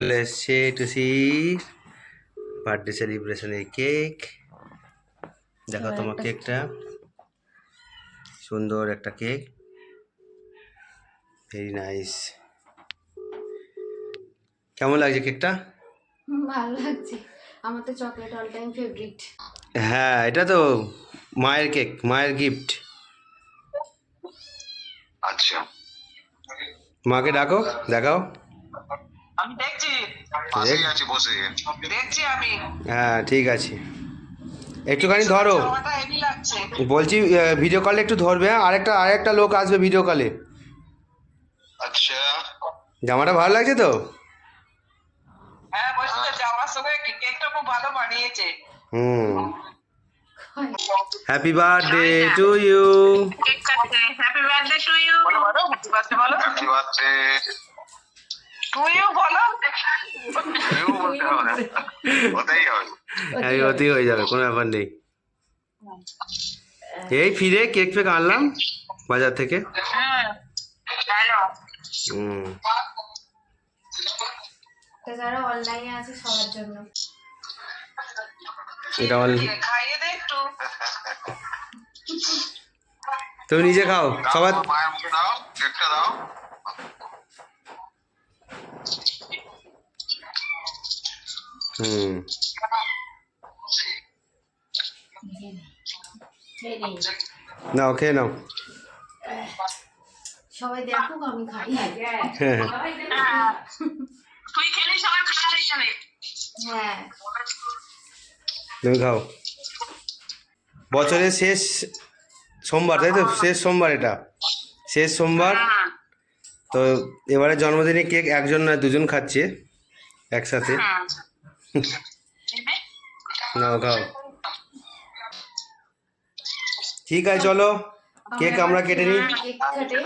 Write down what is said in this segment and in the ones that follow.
এসছে টুসি birthday সেলিব্রেশনের cake. দেখো তোমার কেকটা, সুন্দর একটা কেক, ভেরি নাইস। কেমন লাগছে কেকটা? ভালো লাগছে, আমার তো চকলেট অল টাইম ফেভারিট। হ্যাঁ, এটা তো মায়ের কেক, মায়ের গিফট। আচ্ছা, মাকে ডাকো, দেখাও। আমি দেখছি, পাশেই আছি বসে দেখছি আমি। হ্যাঁ ঠিক আছে, একটুখানি ধরো। জামাটা হেভি লাগছে। বলছি ভিডিও কলে একটু ধরবে, হ্যাঁ? আরেকটা লোক আসবে ভিডিও কলে। আচ্ছা, জামাটা ভালো লাগছে তো? হ্যাঁ বলছি তো জামার সঙ্গে কেকটা খুব ভালো বানিয়েছে। হুম। Happy birthday to you. Cake কাটছে, হ্যাপি বার্থডে টু ইউ। বলো বলো, হ্যাপি বার্থডে বলো। হ্যাপি বার্থডে টু ইউ বলো। ইউ বলতে হবে না, ওটাই হবে। হ্যাঁ ওতেই হয়ে যাবে, কোনো ব্যাপার নেই। এই ফিরে কেক ফেক আনলাম বাজার থেকে। হ্যাঁ ভালো। হুম। তো যারা অনলাইনে আছে সবার জন্য এটা খাইয়ে দে একটু। তুমি নিজে খাও, সবার। মায়ের মুখে দাও, কেকটা দাও। হুম। নাও খেয়ে নাও। সবাই দেখুক আমি খাই। হ্যাঁ তুই খেলে সবাই খাওয়া যাবে। হ্যাঁ, তুমি খাও। বছরের শেষ সোমবার, তাই তো? শেষ সোমবার, এটা শেষ সোমবার। তো এবারে জন্মদিনে কেক একজন নয় দুজন খাচ্ছে একসাথে। নাও খাও। ঠিক আছে চলো, কেক আমরা কেটে নিই। কেক কাটে।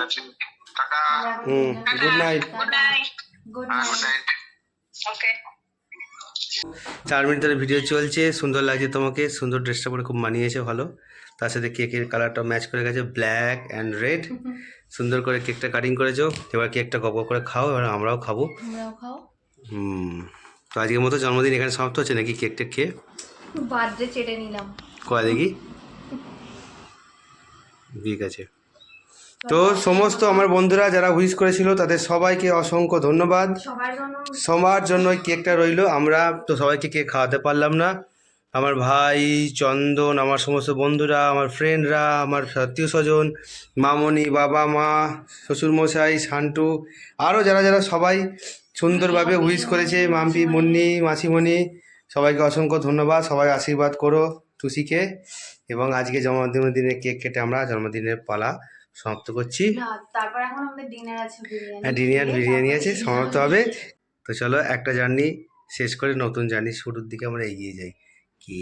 টাটা। হুম, good night. Good night. Good good night. Night. Okay. 4 minute ধরে ভিডিও চলছে। সুন্দর লাগছে তোমাকে, সুন্দর ড্রেসটা পরে খুব মানিয়েছে, ভালো। তার সাথে কেকের কালারটা ম্যাচ করে গেছে, ব্ল্যাক অ্যান্ড রেড। সুন্দর করে কেকটা কাটিং করেছো। এবার কেকটা গপ গপ করে খাও, এবার আমরাও খাবো। তোমরাও খাও। হুম। তো আজকের মতো জন্মদিন এখানে সমাপ্ত হচ্ছে নাকি? কেকটা খেয়ে বার্থডে চেটে নিলাম। কয়া দেখি। ঠিক আছে। তো সমস্ত আমার বন্ধুরা যারা উইশ করেছিল তাদের সবাইকে অসংখ্য ধন্যবাদ। সবার জন্য ওই কেকটা রইলো। আমরা তো সবাইকে কেক খাওয়াতে পারলাম না। আমার ভাই চন্দন, আমার সমস্ত বন্ধুরা, আমার ফ্রেন্ডরা, আমার আত্মীয় স্বজন, মামনি, বাবা মা, শ্বশুরমশাই, শান্টু, আরও যারা যারা সবাই সুন্দরভাবে উইশ করেছে, মাম্পি, মুন্নি, মাসিমণি, সবাইকে অসংখ্য ধন্যবাদ। সবাই আশীর্বাদ করো টুসিকে। এবং আজকে জন্মদিনের কেক কেটে আমরা জন্মদিনের পালা সমাপ্ত করছি। তারপর এখন আমাদের ডিনার আছে, বিরিয়ানি। হ্যাঁ, ডিনার বিরিয়ানি আছে, সমাপ্ত হবে। তো চলো একটা জার্নি শেষ করে নতুন জার্নি শুরুর দিকে আমরা এগিয়ে যাই। কি